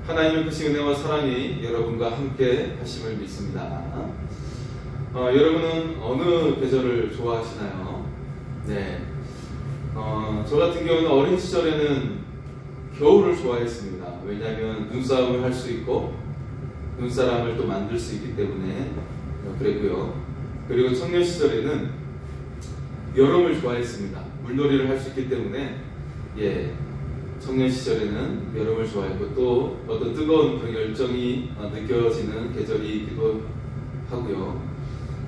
하나님의 크신 은혜와 사랑이 여러분과 함께 하심을 믿습니다. 여러분은 어느 계절을 좋아하시나요? 네. 저 같은 경우는 어린 시절에는 겨울을 좋아했습니다. 왜냐하면 눈싸움을 할 수 있고 눈사람을 또 만들 수 있기 때문에 그랬고요. 그리고 청년 시절에는 여름을 좋아했습니다. 물놀이를 할 수 있기 때문에 청년 시절에는 여름을 좋아했고 또 어떤 뜨거운 그런 열정이 느껴지는 계절이기도 하고요.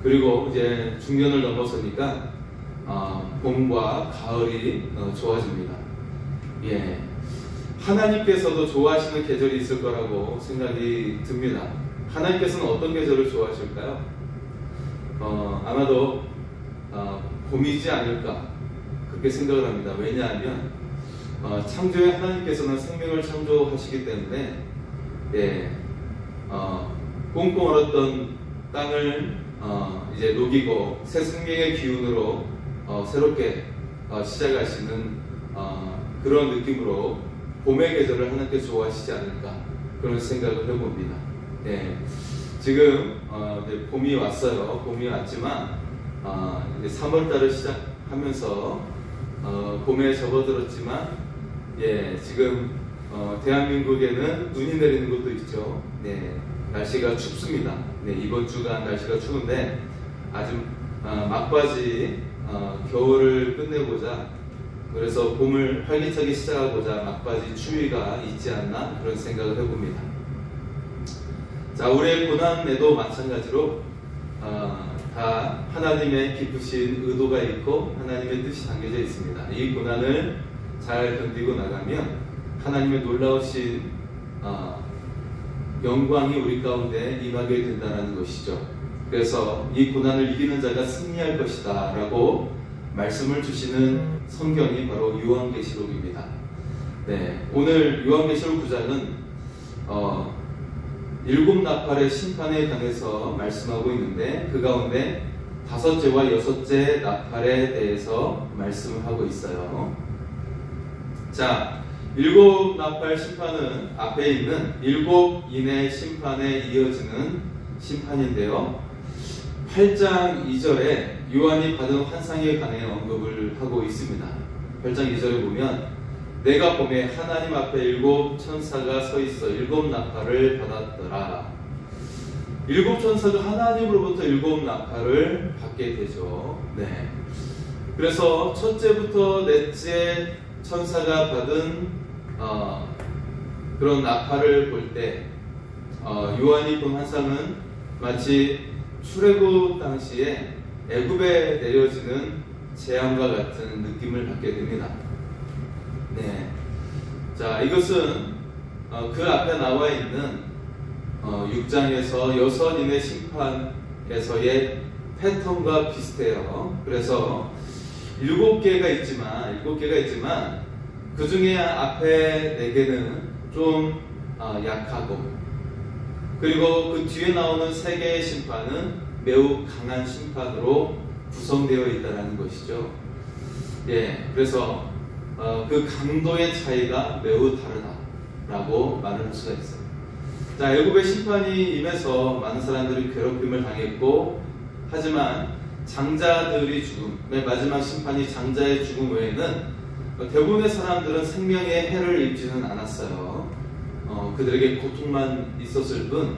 그리고 이제 중년을 넘어서니까 봄과 가을이 좋아집니다. 하나님께서도 좋아하시는 계절이 있을 거라고 생각이 듭니다. 하나님께서는 어떤 계절을 좋아하실까요? 아마도 봄이지 않을까 그렇게 생각을 합니다. 왜냐하면 창조의 하나님께서는 생명을 창조하시기 때문에 꽁꽁 얼었던 땅을 이제 녹이고 새 생명의 기운으로 새롭게 시작하시는 그런 느낌으로 봄의 계절을 하나님께 좋아하시지 않을까 그런 생각을 해봅니다. 지금 이제 봄이 왔어요. 봄이 왔지만 이제 3월달을 시작하면서 봄에 접어들었지만 지금 대한민국에는 눈이 내리는 곳도 있죠. 날씨가 춥습니다. 이번 주간 날씨가 추운데 아주 막바지 겨울을 끝내고자 그래서 봄을 활기차게 시작하고자 막바지 추위가 있지 않나 그런 생각을 해봅니다. 자, 우리의 고난에도 마찬가지로 다 하나님의 깊으신 의도가 있고 하나님의 뜻이 담겨져 있습니다. 이 고난을 잘 견디고 나가면 하나님의 놀라우신 영광이 우리 가운데 임하게 된다는 것이죠. 그래서 이 고난을 이기는 자가 승리할 것이다 라고 말씀을 주시는 성경이 바로 요한계시록입니다. 오늘 요한계시록 9장은 7 나팔의 심판에 관해서 말씀하고 있는데 그 가운데 5째와 6째 나팔에 대해서 말씀을 하고 있어요. 자, 7 나팔 심판은 앞에 있는 7인의 심판에 이어지는 심판인데요. 8장 2절에 요한이 받은 환상에 관해 언급을 하고 있습니다. 8장 2절에 보면 내가 봄에 하나님 앞에 7 천사가 서 있어 7 나팔을 받았더라. 7 천사가 하나님으로부터 7 나팔을 받게 되죠. 그래서 첫째부터 넷째 천사가 받은 그런 나팔을 볼 때 요한이 본 환상은 마치 출애굽 당시에 애굽에 내려지는 재앙과 같은 느낌을 받게 됩니다. 자, 이것은 그 앞에 나와 있는 6장에서 6인의 심판에서의 패턴과 비슷해요. 그래서 7개가 있지만 그 중에 앞에 4개는 좀 약하고 그리고 그 뒤에 나오는 3개의 심판은 매우 강한 심판으로 구성되어 있다는 것이죠. 그래서 그 강도의 차이가 매우 다르다라고 말을 할 수가 있어요. 자, 애굽의 심판이 임해서 많은 사람들이 괴롭힘을 당했고 하지만 장자들이 죽음, 맨 마지막 심판이 장자의 죽음 외에는 대부분의 사람들은 생명의 해를 입지는 않았어요. 그들에게 고통만 있었을 뿐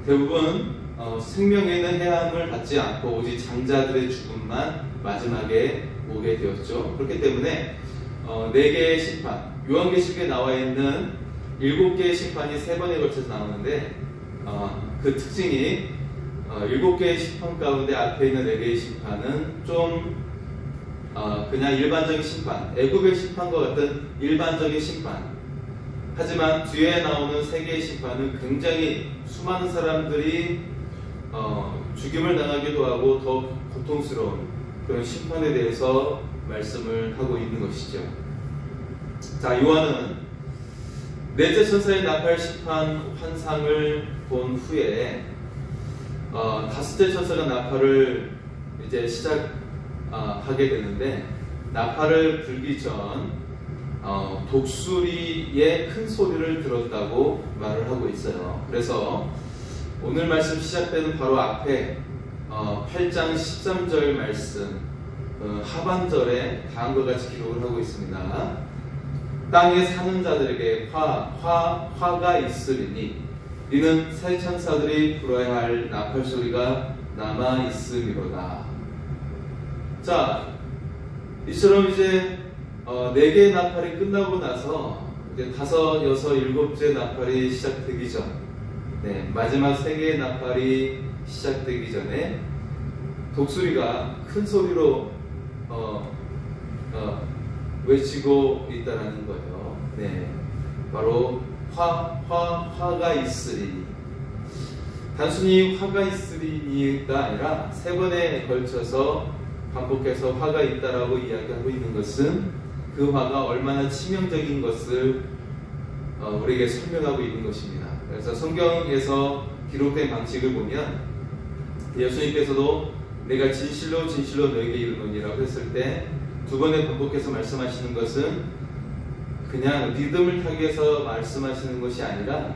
대부분 생명에는 해함을 받지 않고 오직 장자들의 죽음만 마지막에 오게 되었죠. 그렇기 때문에 4개의 심판, 요한계시록에 나와 있는 7개의 심판이 3번에 걸쳐서 나오는데 그 특징이 7개의 심판 가운데 앞에 있는 4개의 심판은 좀 그냥 일반적인 심판, 애굽의 심판과 같은 일반적인 심판. 하지만 뒤에 나오는 3개의 심판은 굉장히 수많은 사람들이 죽임을 당하기도 하고 더 고통스러운 그런 심판에 대해서 말씀을 하고 있는 것이죠. 자, 요한은 넷째 천사의 나팔 심판 환상을 본 후에 5째 천사가 나팔을 이제 시작하게 되는데 나팔을 불기 전 독수리의 큰 소리를 들었다고 말을 하고 있어요. 그래서 오늘 말씀 시작되는 바로 앞에 8장 13절 말씀 하반절에 다음과 같이 기록을 하고 있습니다. 땅에 사는 자들에게 화가 있으리니 이는 새 천사들이 불어야 할 나팔 소리가 남아 있음이로다. 자, 이처럼 이제 4개의 나팔이 끝나고 나서 이제 5, 6, 7째 나팔이 시작되기 전, 마지막 3개의 나팔이 시작되기 전에 독수리가 큰 소리로 외치고 있다라는 거예요. 바로 화가 있으리니. 단순히 화가 있으리니가 아니라 3번에 걸쳐서 반복해서 화가 있다라고 이야기하고 있는 것은 그 화가 얼마나 치명적인 것을 우리에게 설명하고 있는 것입니다. 그래서 성경에서 기록된 방식을 보면 예수님께서도 내가 진실로 진실로 너에게 이르노니라고 했을 때 2번에 반복해서 말씀하시는 것은 그냥 리듬을 타기 위해서 말씀하시는 것이 아니라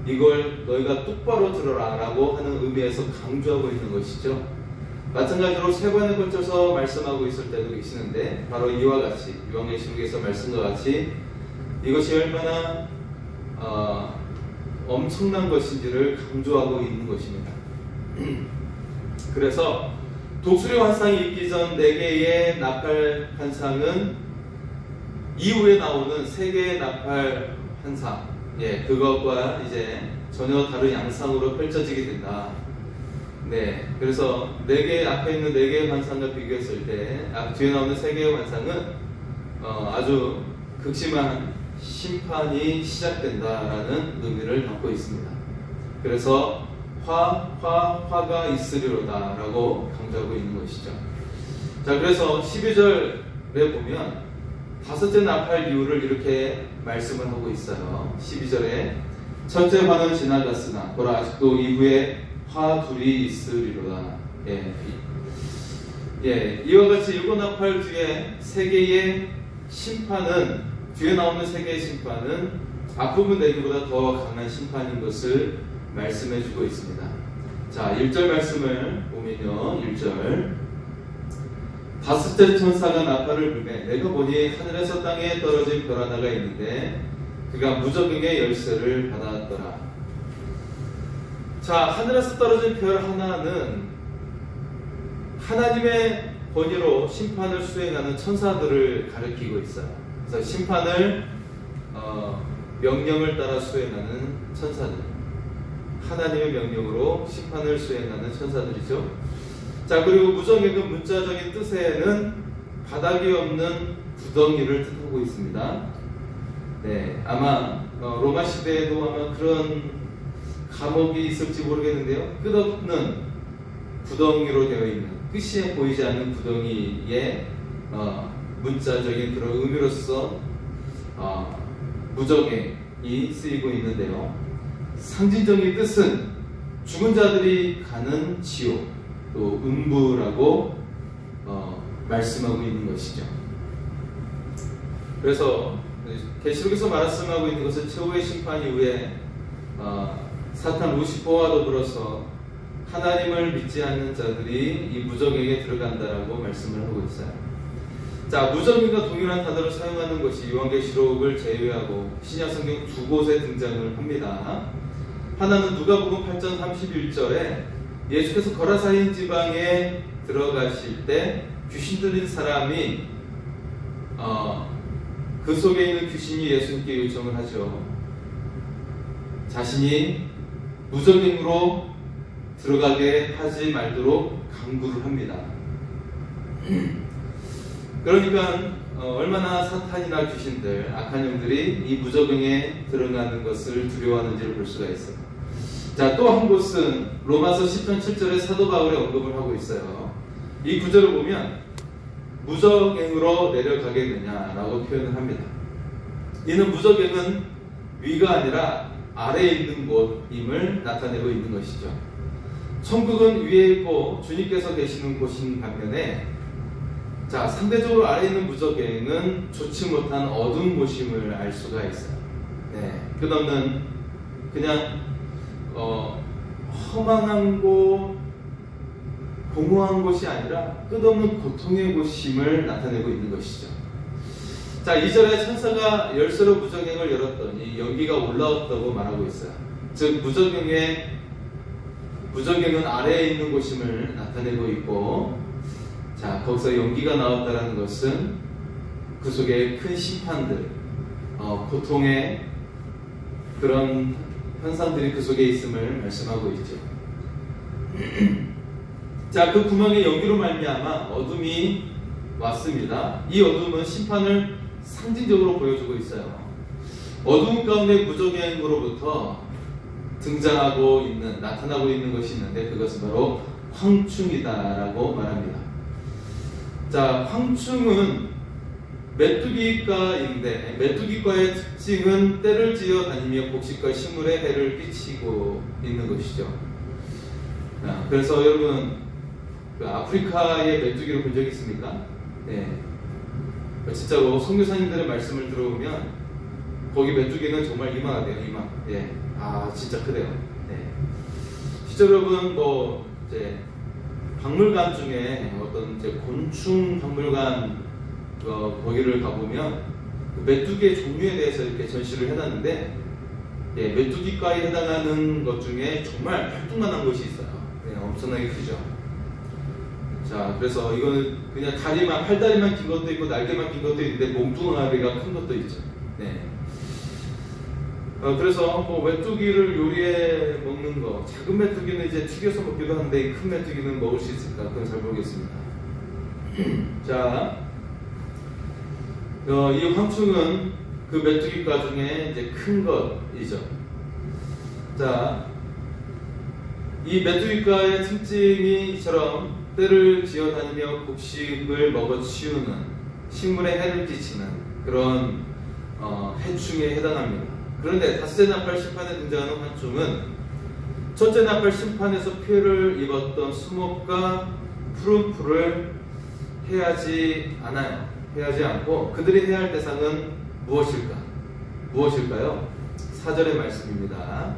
이걸 너희가 똑바로 들어라 라고 하는 의미에서 강조하고 있는 것이죠. 마찬가지로 3번에 걸쳐서 말씀하고 있을 때도 계시는데 바로 이와 같이 요한계시록에서 말씀과 같이 이것이 얼마나 엄청난 것인지를 강조하고 있는 것입니다. 그래서 독수리 환상이 있기 전 4개의 나팔 환상은 이후에 나오는 3개의 나팔 환상, 그것과 이제 전혀 다른 양상으로 펼쳐지게 된다. 그래서 4개 앞에 있는 4개의 환상과 비교했을 때 뒤에 나오는 3개의 환상은 아주 극심한 심판이 시작된다라는 의미를 담고 있습니다. 그래서 화가 있으리로다 라고 강조하고 있는 것이죠. 자, 그래서 12절에 보면 5째 나팔 이유를 이렇게 말씀을 하고 있어요. 12절에 첫째 화는 지나갔으나 보라 아직도 이후에 화 둘이 있으리로다. 이와 같이 7 나팔 뒤에 3개의 심판은 뒤에 나오는 3개의 심판은 앞부분 4개보다 더 강한 심판인 것을 말씀해주고 있습니다. 자, 1절 말씀을 보면요. 1절 5째 천사가 나팔을 불매 내가 보니 하늘에서 땅에 떨어진 별 하나가 있는데 그가 무저갱의 열쇠를 받았더라. 자, 하늘에서 떨어진 별 하나는 하나님의 권위로 심판을 수행하는 천사들을 가리키고 있어요. 그래서 심판을 명령을 따라 수행하는 천사들, 하나님의 명령으로 심판을 수행하는 천사들이죠. 자, 그리고 무저갱은 문자적인 뜻에는 바닥이 없는 구덩이를 뜻하고 있습니다. 아마 로마 시대에도 아마 그런 감옥이 있을지 모르겠는데요. 끝없는 구덩이로 되어 있는, 끝이 보이지 않는 구덩이의 문자적인 그런 의미로서 무저갱이 쓰이고 있는데요. 상징적인 뜻은 죽은 자들이 가는 지옥, 또 음부라고 말씀하고 있는 것이죠. 그래서 계시록에서 말씀하고 있는 것은 최후의 심판 이후에 사탄 루시퍼와 더불어서 하나님을 믿지 않는 자들이 이 무저갱에 들어간다라고 말씀을 하고 있어요. 자, 무저갱과 동일한 단어를 사용하는 것이 요한계시록을 제외하고 신약성경 2곳에 등장을 합니다. 하나는 누가복음 8장 31절에 예수께서 거라사인 지방에 들어가실 때 귀신 들린 사람이 그 속에 있는 귀신이 예수님께 요청을 하죠. 자신이 무저갱으로 들어가게 하지 말도록 강구를 합니다. 그러니까 얼마나 사탄이나 귀신들, 악한 영들이 이 무저갱에 들어가는 것을 두려워하는지를 볼 수가 있어요. 자, 또 한 곳은 로마서 10장 7절에 사도 바울의 언급을 하고 있어요. 이 구절을 보면 무저갱으로 내려가겠느냐라고 표현을 합니다. 이는 무저갱은 위가 아니라 아래에 있는 곳임을 나타내고 있는 것이죠. 천국은 위에 있고 주님께서 계시는 곳인 반면에 자, 상대적으로 아래에 있는 무적행은 좋지 못한 어두운 곳임을 알 수가 있어요. 네, 끝없는 그냥 험한한 곳, 공허한 곳이 아니라 끝없는 고통의 곳임을 나타내고 있는 것이죠. 자, 2절에 천사가 열쇠로 무적행을 열었더니 연기가 올라왔다고 말하고 있어요. 즉 무적행은 아래에 있는 곳임을 나타내고 있고, 자, 거기서 연기가 나왔다는 것은 그 속에 큰 심판들, 고통의 그런 현상들이 그 속에 있음을 말씀하고 있죠. 자, 그 구멍의 연기로 말미암아 어둠이 왔습니다. 이 어둠은 심판을 상징적으로 보여주고 있어요. 어둠 가운데 무적행으로부터 나타나고 있는 것이 있는데, 그것은 바로 황충이다라고 말합니다. 자, 황충은 메뚜기과인데, 메뚜기과의 특징은 떼를 지어 다니며 곡식과 식물에 해를 끼치고 있는 것이죠. 그래서 여러분, 아프리카의 메뚜기를 본 적 있습니까? 네. 진짜로 선교사님들의 말씀을 들어보면 거기 메뚜기는 정말 이만하대요. 이만. 예. 아, 진짜 크대요. 네. 실제로 여러분, 이제 박물관 중에 어떤 이제 곤충 박물관 거기를 가보면 메뚜기의 종류에 대해서 이렇게 전시를 해놨는데, 예, 메뚜기과에 해당하는 것 중에 정말 팔뚝만한 것이 있어요. 네, 엄청나게 크죠. 자, 그래서 이거는 그냥 팔다리만 긴 것도 있고 날개만 긴 것도 있는데 몸뚱아리가 큰 것도 있죠. 네. 그래서 메뚜기를 요리해 먹는 거, 작은 메뚜기는 이제 튀겨서 먹기도 하는데 큰 메뚜기는 먹을 수 있을까? 그건 잘 모르겠습니다. 자, 이 황충은 그 메뚜기과 중에 이제 큰 것이죠. 자, 이 메뚜기과의 특징이 이처럼 떼를 지어 다니며 곡식을 먹어 치우는, 식물에 해를 끼치는 그런 해충에 해당합니다. 그런데 닷새 나팔 심판에 등장하는 황충은 첫째 나팔 심판에서 피해를 입었던 수목과 푸른 풀을 해하지 않고 그들이 해야 할 대상은 무엇일까요? 4절의 말씀입니다.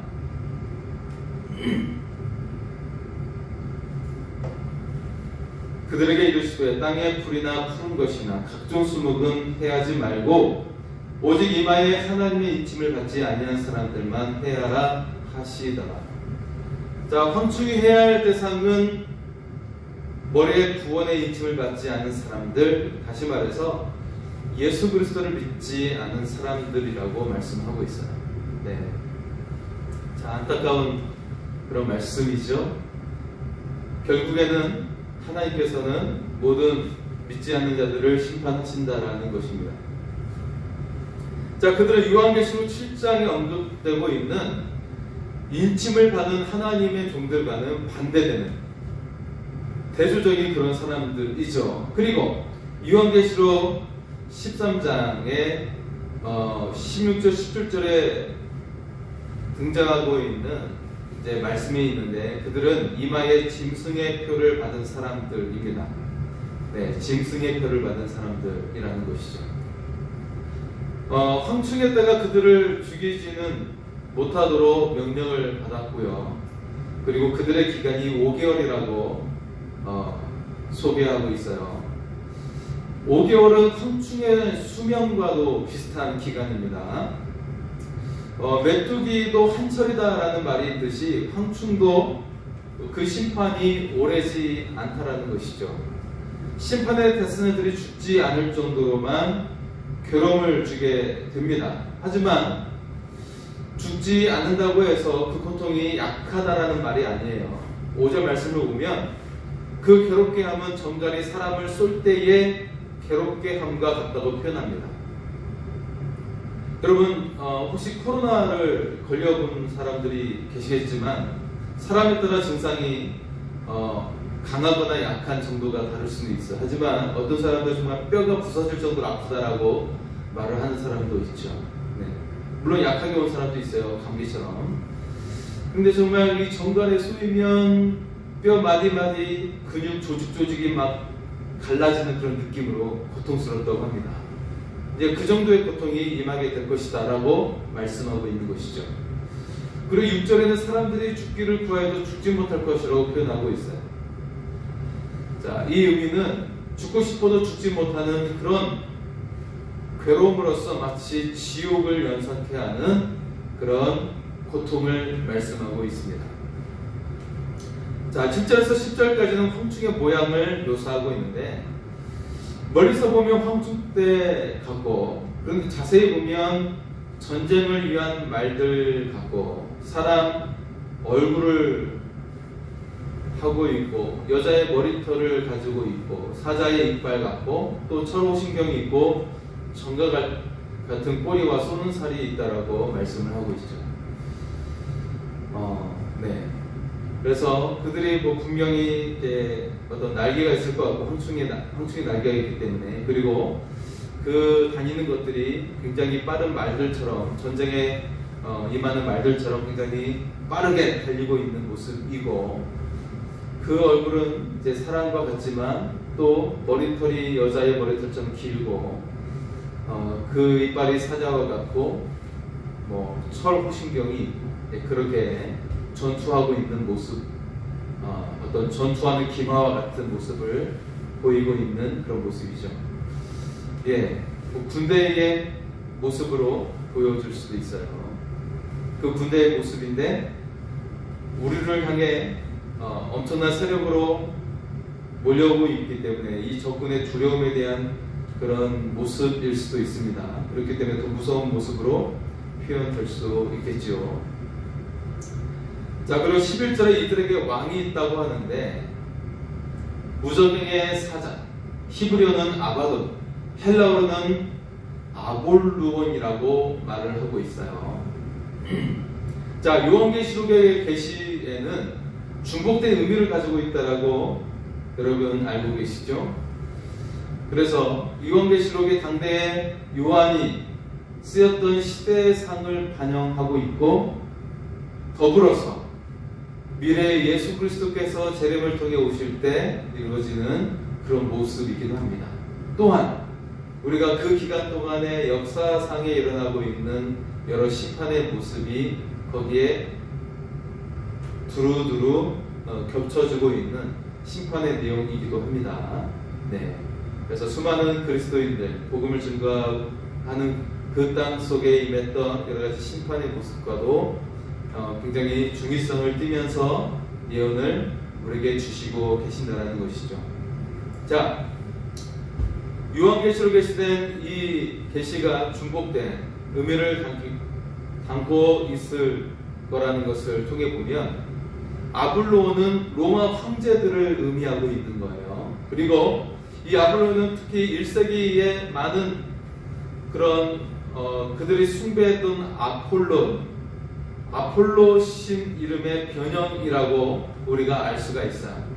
그들에게 이르시되 땅의 풀이나 푸른 것이나 각종 수목은 해하지 말고 오직 이마에 하나님의 인침을 받지 아니한 사람들만 해하라 하시더라. 자, 황충이 해야 할 대상은 머리에 구원의 인침을 받지 않은 사람들, 다시 말해서 예수 그리스도를 믿지 않은 사람들이라고 말씀하고 있어요. 네. 자, 안타까운 그런 말씀이죠. 결국에는 하나님께서는 모든 믿지 않는 자들을 심판하신다라는 것입니다. 자, 그들은 요한계시록 7장에 언급되고 있는 인침을 받은 하나님의 종들과는 반대되는 대조적인 그런 사람들이죠. 그리고 요한계시록 13장에 16절, 17절에 등장하고 있는 이제 말씀이 있는데, 그들은 이마에 짐승의 표를 받은 사람들입니다. 네, 짐승의 표를 받은 사람들이라는 것이죠. 황충에다가 그들을 죽이지는 못하도록 명령을 받았고요. 그리고 그들의 기간이 5개월이라고 소개하고 있어요. 5개월은 황충의 수명과도 비슷한 기간입니다. 메뚜기도 한철이다라는 말이 있듯이 황충도 그 심판이 오래지 않다라는 것이죠. 심판의 대상들이 죽지 않을 정도로만 괴로움을 주게 됩니다. 하지만 죽지 않는다고 해서 그 고통이 약하다라는 말이 아니에요. 5절 말씀을 보면 그 괴롭게 함은 정갈이 사람을 쏠 때의 괴롭게 함과 같다고 표현합니다. 여러분, 혹시 코로나를 걸려본 사람들이 계시겠지만 사람에 따라 증상이 강하거나 약한 정도가 다를 수는 있어요. 하지만 어떤 사람들 정말 뼈가 부서질 정도로 아프다라고 말을 하는 사람도 있죠. 네. 물론 약하게 온 사람도 있어요. 감기처럼. 근데 정말 이 정갈에 쏘이면 뼈 마디마디 근육 조직이 막 갈라지는 그런 느낌으로 고통스럽다고 합니다. 이제 그 정도의 고통이 임하게 될 것이다 라고 말씀하고 있는 것이죠. 그리고 6절에는 사람들이 죽기를 구하여도 죽지 못할 것이라고 표현하고 있어요. 자, 이 의미는 죽고 싶어도 죽지 못하는 그런 괴로움으로써 마치 지옥을 연상케 하는 그런 고통을 말씀하고 있습니다. 자, 7절에서 10절까지는 황충의 모양을 묘사하고 있는데, 멀리서 보면 황충대 같고, 그런데 자세히 보면 전쟁을 위한 말들 같고, 사람 얼굴을 하고 있고, 여자의 머리털을 가지고 있고, 사자의 이빨 같고, 또 철호신경이 있고, 정가 같은 꼬리와 쏘는 살이 있다라고 말씀을 하고 있죠. 네. 그래서 그들이 뭐 분명히 이제 어떤 날개가 있을 것 같고, 황충의 날개가 있기 때문에, 그리고 그 다니는 것들이 굉장히 빠른 말들처럼, 전쟁에 임하는 말들처럼 굉장히 빠르게 달리고 있는 모습이고, 그 얼굴은 이제 사람과 같지만 또 머리털이 여자의 머리털처럼 길고, 그 이빨이 사자와 같고, 뭐 철호신경이 있고, 그렇게 전투하고 있는 모습, 어떤 전투하는 기마와 같은 모습을 보이고 있는 그런 모습이죠. 예, 뭐 군대의 모습으로 보여줄 수도 있어요. 그 군대의 모습인데, 우리를 향해 엄청난 세력으로 몰려오고 있기 때문에 이 적군의 두려움에 대한 그런 모습일 수도 있습니다. 그렇기 때문에 더 무서운 모습으로 표현될 수 있겠죠. 자, 그리고 11절에 이들에게 왕이 있다고 하는데, 무적행의 사자, 히브리어는 아바돈, 헬라어로는 아볼루온이라고 말을 하고 있어요. 자, 요한계시록의 계시에는 중복된 의미를 가지고 있다라고 여러분 알고 계시죠? 그래서 요한계시록의 당대에 요한이 쓰였던 시대상을 반영하고 있고, 더불어서 미래의 예수 그리스도께서 재림을 통해 오실 때 이루어지는 그런 모습이기도 합니다. 또한 우리가 그 기간 동안의 역사상에 일어나고 있는 여러 심판의 모습이 거기에 두루두루 겹쳐지고 있는 심판의 내용이기도 합니다. 네. 그래서 수많은 그리스도인들, 복음을 증거하는 그 땅 속에 임했던 여러 가지 심판의 모습과도 굉장히 중의성을 띠면서 예언을 우리에게 주시고 계신다는 것이죠. 자, 요한계시록에 시된 이 계시가 중복된 의미를 담고 있을 거라는 것을 통해 보면, 아블로는 로마 황제들을 의미하고 있는 거예요. 그리고 이 아블로는 특히 1세기에 많은 그런 그들이 숭배했던 아폴로 신 이름의 변형이라고 우리가 알 수가 있어요.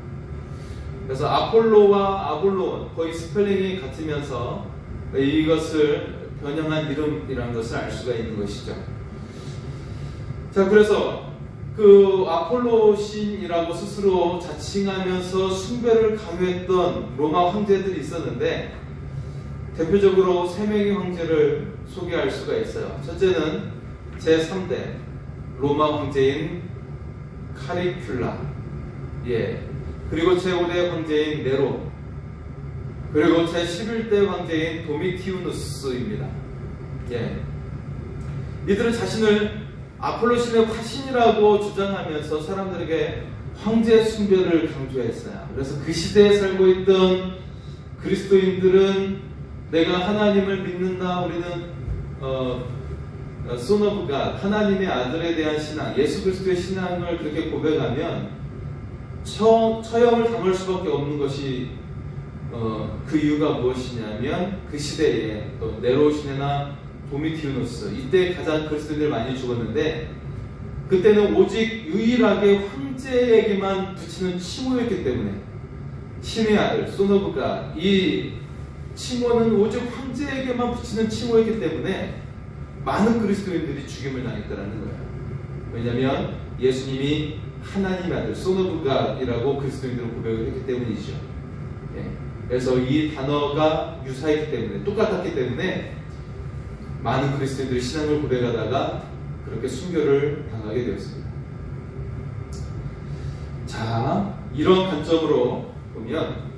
그래서 아폴로와 아볼론 거의 스펠링이 같으면서 이것을 변형한 이름이라는 것을 알 수가 있는 것이죠. 자, 그래서 그 아폴로 신이라고 스스로 자칭하면서 숭배를 강요했던 로마 황제들이 있었는데, 대표적으로 3명의 황제를 소개할 수가 있어요. 첫째는 제3대 로마 황제인 카리큘라, 그리고 제5대 황제인 네로, 그리고 제11대 황제인 도미티우누스입니다. 이들은 자신을 아폴로 신의 화신이라고 주장하면서 사람들에게 황제 숭배를 강조했어요. 그래서 그 시대에 살고 있던 그리스도인들은 내가 하나님을 믿는다, 우리는 Son of God, 하나님의 아들에 대한 신앙, 예수 그리스도의 신앙을 그렇게 고백하면 처형을 당할 수밖에 없는 것이 그 이유가 무엇이냐면, 그 시대에 또 네로 신이나 도미티우누스, 이때 가장 그리스도인들 많이 죽었는데, 그때는 오직 유일하게 황제에게만 붙이는 칭호였기 때문에, 신의 아들, Son of God, 이 칭호는 오직 황제에게만 붙이는 칭호였기 때문에 많은 그리스도인들이 죽임을 당했다는 거예요. 왜냐하면 예수님이 하나님의 아들, Son of God이라고 그리스도인들은 고백을 했기 때문이죠. 그래서 이 단어가 유사했기 때문에, 똑같았기 때문에 많은 그리스도인들이 신앙을 고백하다가 그렇게 순교를 당하게 되었습니다. 자, 이런 관점으로 보면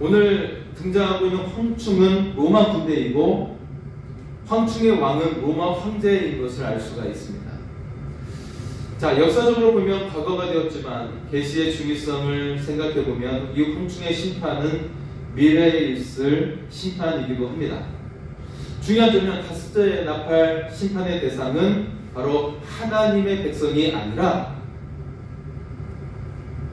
오늘 등장하고 있는 황충은 로마 군대이고 황충의 왕은 로마 황제인 것을 알 수가 있습니다. 자, 역사적으로 보면 과거가 되었지만 계시의 중요성을 생각해 보면 이 황충의 심판은 미래에 있을 심판이기도 합니다. 중요한 점은 다섯째 나팔 심판의 대상은 바로 하나님의 백성이 아니라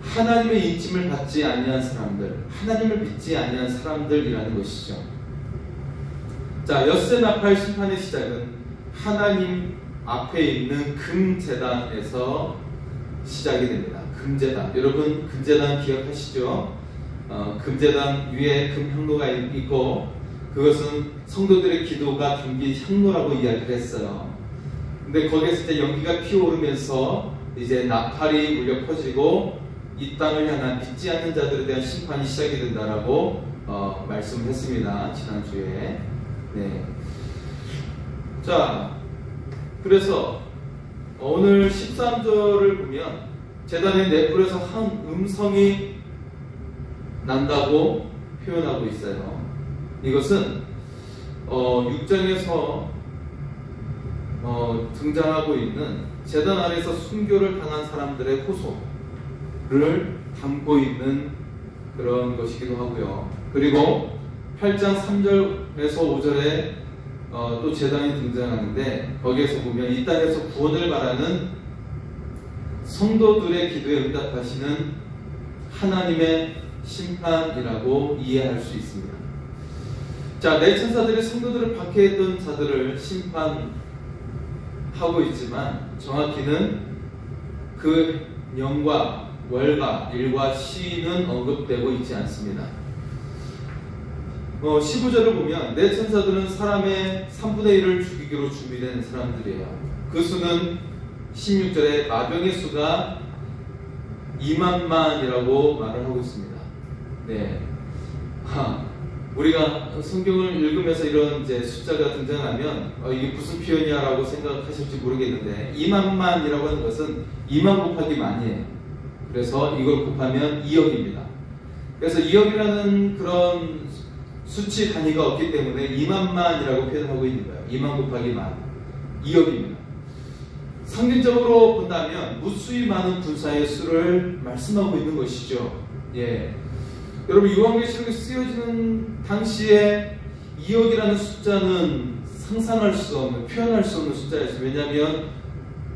하나님의 인침을 받지 아니한 사람들, 하나님을 믿지 아니한 사람들이라는 것이죠. 자, 엿새 나팔 심판의 시작은 하나님 앞에 있는 금제단에서 시작이 됩니다. 금제단, 여러분 금제단 기억하시죠? 금제단 위에 금향로가 있고 그것은 성도들의 기도가 담긴 향로라고 이야기를 했어요. 근데 거기에서 이제 연기가 피어오르면서 이제 나팔이 울려 퍼지고 이 땅을 향한 믿지 않는 자들에 대한 심판이 시작이 된다라고 말씀을 했습니다. 지난주에. 네. 자, 그래서 오늘 13절을 보면 제단의 넷불에서 한 음성이 난다고 표현하고 있어요. 이것은 6장에서 등장하고 있는 제단 아래에서 순교를 당한 사람들의 호소를 담고 있는 그런 것이기도 하고요. 그리고 8장 3절에서 5절에 또 제단이 등장하는데 거기에서 보면 이 땅에서 구원을 말하는 성도들의 기도에 응답하시는 하나님의 심판이라고 이해할 수 있습니다. 자, 내 천사들이 성도들을 박해했던 자들을 심판하고 있지만 정확히는 그 년과 월과 일과 시는 언급되고 있지 않습니다. 15절을 보면 내 천사들은 사람의 3분의 1을 죽이기로 준비된 사람들이에요. 그 수는 16절에 마병의 수가 2만만이라고 말을 하고 있습니다. 네. 우리가 성경을 읽으면서 이런 이제 숫자가 등장하면 이게 무슨 표현이야라고 생각하실지 모르겠는데 2만만이라고 하는 것은 2만 곱하기 만이에요. 그래서 이걸 곱하면 2억입니다. 그래서 2억이라는 그런 수치 단위가 없기 때문에 2만만이라고 표현하고 있는 거예요. 2만 곱하기 만 2억입니다. 상징적으로 본다면 무수히 많은 군사의 수를 말씀하고 있는 것이죠. 예. 여러분, 요한계시록에 쓰여지는 당시에 2억이라는 숫자는 상상할 수 없는, 표현할 수 없는 숫자였어요. 왜냐하면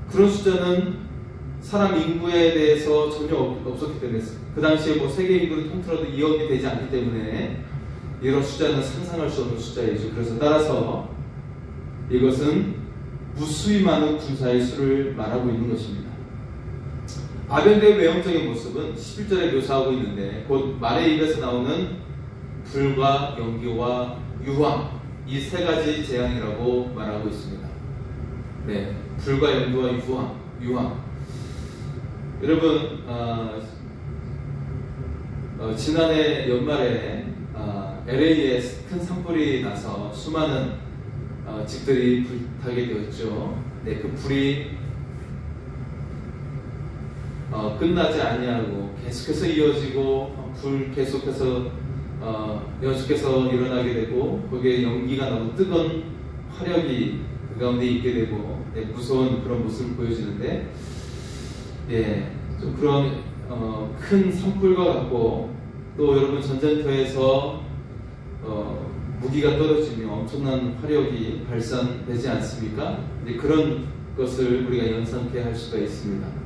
그런 숫자는 사람 인구에 대해서 전혀 없었기 때문에 그 당시에 뭐 세계 인구를 통틀어도 2억이 되지 않기 때문에 이런 숫자는 상상할 수 없는 숫자이죠. 그래서 따라서 이것은 무수히 많은 군사의 수를 말하고 있는 것입니다. 아변대의 외형적인 모습은 11절에 묘사하고 있는데 곧 말의 입에서 나오는 불과 연기와 유황, 이 세 가지 재앙이라고 말하고 있습니다. 네, 불과 연기와 유황. 여러분, 지난해 연말에 LA에 큰 산불이 나서 수많은 집들이 불타게 되었죠. 네, 그 불이 끝나지 아니하고 계속해서 이어지고 불 계속해서 연속해서 일어나게 되고 거기에 연기가 나고 뜨거운 화력이 그 가운데 있게 되고 네, 무서운 그런 모습을 보여주는데 예, 좀 그런 큰 산불과 같고 또 여러분 전쟁터에서 무기가 떨어지며 엄청난 화력이 발산되지 않습니까? 네, 그런 것을 우리가 연상케 할 수가 있습니다.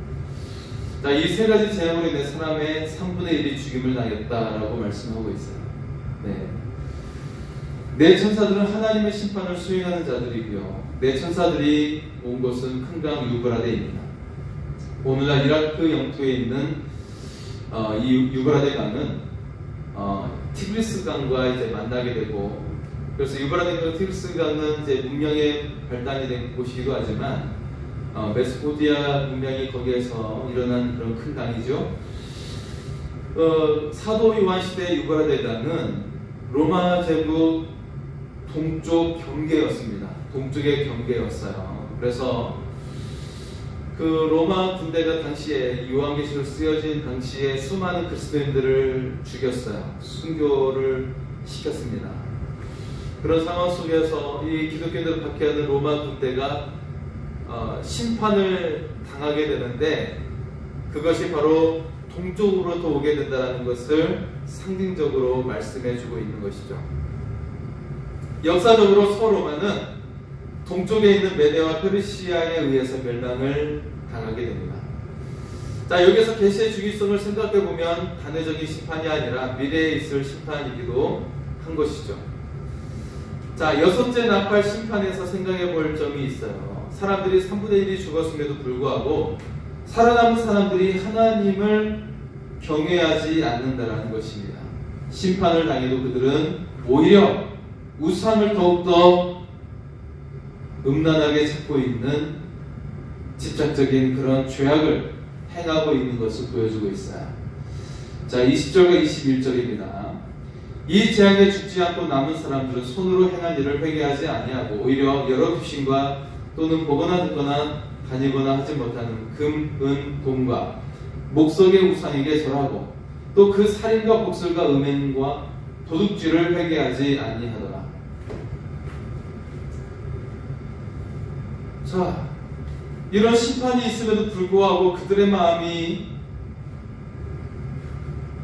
자, 이 세 가지 재앙으로 인해 사람의 3분의 1이 죽임을 당했다라고 말씀하고 있어요. 네. 내 천사들은 하나님의 심판을 수행하는 자들이고요. 내 천사들이 온 곳은 큰 강 유브라데입니다. 오늘날 이라크 영토에 있는 이 유브라데 강은 티그리스 강과 이제 만나게 되고, 그래서 유브라데과 티그리스 강은 이제 문명의 발단이 된 곳이기도 하지만 메소포디아 문명이 거기에서 일어난 그런 큰 강이죠. 사도 요한 시대에 유브라데강은 로마 제국 동쪽 경계였습니다. 동쪽의 경계였어요. 그래서 그 로마 군대가 당시에 요한계시록 쓰여진 당시에 수많은 그리스도인들을 죽였어요. 순교를 시켰습니다. 그런 상황 속에서 이 기독교인들을 박해하는 로마 군대가 심판을 당하게 되는데, 그것이 바로 동쪽으로부터 오게 된다는 것을 상징적으로 말씀해주고 있는 것이죠. 역사적으로 서로마는 동쪽에 있는 메데와 페르시아에 의해서 멸망을 당하게 됩니다. 자, 여기서 계시의 주기성을 생각해 보면 단회적인 심판이 아니라 미래에 있을 심판이기도 한 것이죠. 자, 여섯째 나팔 심판에서 생각해 볼 점이 있어요. 사람들이 3분의 1이 죽었음에도 불구하고 살아남은 사람들이 하나님을 경외하지 않는다는 것입니다. 심판을 당해도 그들은 오히려 우상을 더욱더 음란하게 찾고 있는 집착적인 그런 죄악을 행하고 있는 것을 보여주고 있어요. 자, 20절과 21절입니다. 이 재앙에 죽지 않고 남은 사람들은 손으로 행한 일을 회개하지 아니하고 오히려 여러 귀신과 또는 보거나 듣거나 다니거나 하지 못하는 금, 은, 돈과 목석의 우상에게 절하고 또 그 살인과 복술과 음행과 도둑질을 회개하지 아니하더라. 자, 이런 심판이 있음에도 불구하고 그들의 마음이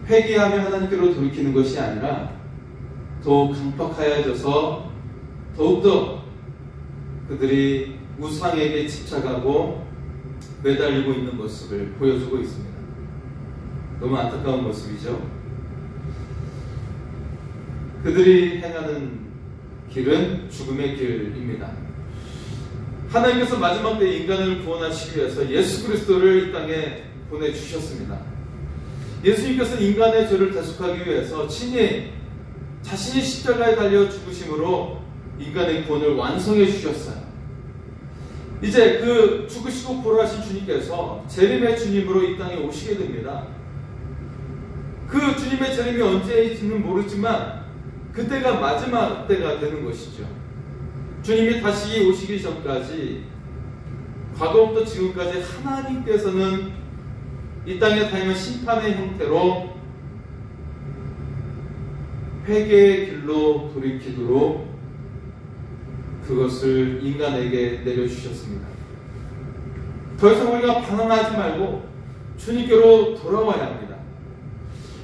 회개하며 하나님께로 돌이키는 것이 아니라 더욱 강팍하여져서 더욱더 그들이 우상에게 집착하고 매달리고 있는 모습을 보여주고 있습니다. 너무 안타까운 모습이죠. 그들이 행하는 길은 죽음의 길입니다. 하나님께서 마지막 때 인간을 구원하시기 위해서 예수 그리스도를 이 땅에 보내주셨습니다. 예수님께서 인간의 죄를 대속하기 위해서 친히 자신이 십자가에 달려 죽으심으로 인간의 구원을 완성해 주셨어요. 이제 그 죽으시고 부활하신 주님께서 재림의 주님으로 이 땅에 오시게 됩니다. 그 주님의 재림이 언제일지는 모르지만 그때가 마지막 때가 되는 것이죠. 주님이 다시 오시기 전까지 과거부터 지금까지 하나님께서는 이 땅에 다니는 심판의 형태로 회개의 길로 돌이키도록 그것을 인간에게 내려주셨습니다. 더 이상 우리가 반항하지 말고 주님께로 돌아와야 합니다.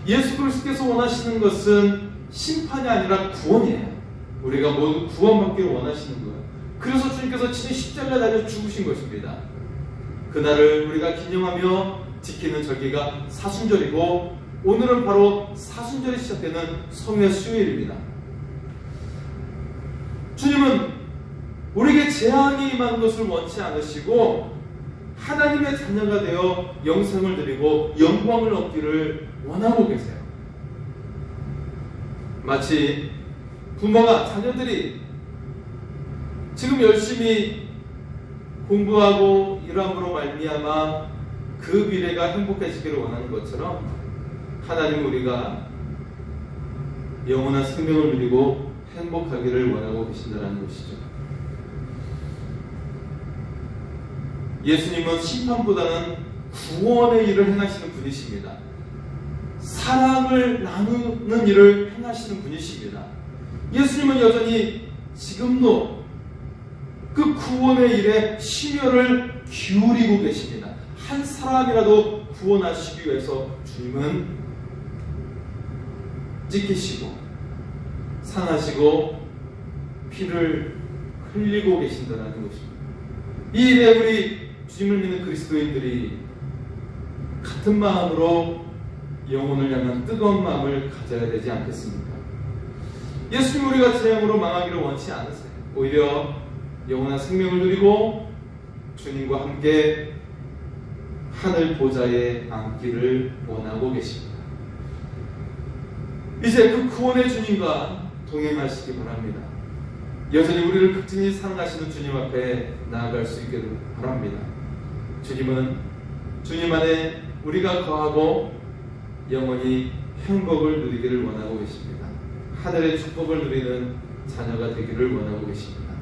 예수 그리스도께서 원하시는 것은 심판이 아니라 구원이에요. 우리가 모두 구원받기를 원하시는 거예요. 그래서 주님께서 친히 십자가에 달려 죽으신 것입니다. 그날을 우리가 기념하며 지키는 절기가 사순절이고 오늘은 바로 사순절이 시작되는 성의 수요일입니다. 주님은 우리에게 재앙이 임하는 것을 원치 않으시고 하나님의 자녀가 되어 영생을 드리고 영광을 얻기를 원하고 계세요. 마치 부모가 자녀들이 지금 열심히 공부하고 일함으로 말미암아 그 미래가 행복해지기를 원하는 것처럼 하나님은 우리가 영원한 생명을 누리고 행복하기를 원하고 계신다는 것이죠. 예수님은 심판보다는 구원의 일을 행하시는 분이십니다. 사랑을 나누는 일을 행하시는 분이십니다. 예수님은 여전히 지금도 그 구원의 일에 심혈을 기울이고 계십니다. 한 사람이라도 구원하시기 위해서 주님은 찢기시고 상하시고 피를 흘리고 계신다는 것입니다. 이 일에 우리 주님을 믿는 그리스도인들이 같은 마음으로 영혼을 향한 뜨거운 마음을 가져야 되지 않겠습니까? 예수님 우리가 재앙으로 망하기를 원치 않으세요. 오히려 영원한 생명을 누리고 주님과 함께 하늘 보좌에 앉기를 원하고 계십니다. 이제 그 구원의 주님과 동행하시기 바랍니다. 여전히 우리를 극진히 사랑하시는 주님 앞에 나아갈 수 있기를 바랍니다. 주님은 주님 안에 우리가 거하고 영원히 행복을 누리기를 원하고 계십니다. 하늘의 축복을 누리는 자녀가 되기를 원하고 계십니다.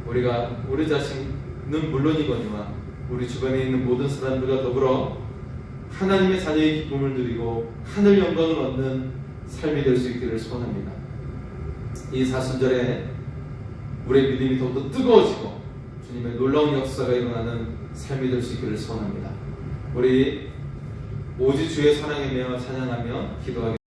우리가 우리 자신은 물론이거니와 우리 주변에 있는 모든 사람들과 더불어 하나님의 자녀의 기쁨을 누리고 하늘 영광을 얻는 삶이 될 수 있기를 소원합니다. 이 사순절에 우리의 믿음이 더욱더 뜨거워지고 주님의 놀라운 역사가 일어나는 삶이 될 수 있기를 소원합니다. 우리 오직 주의 사랑이며 찬양하며 기도하겠습니다.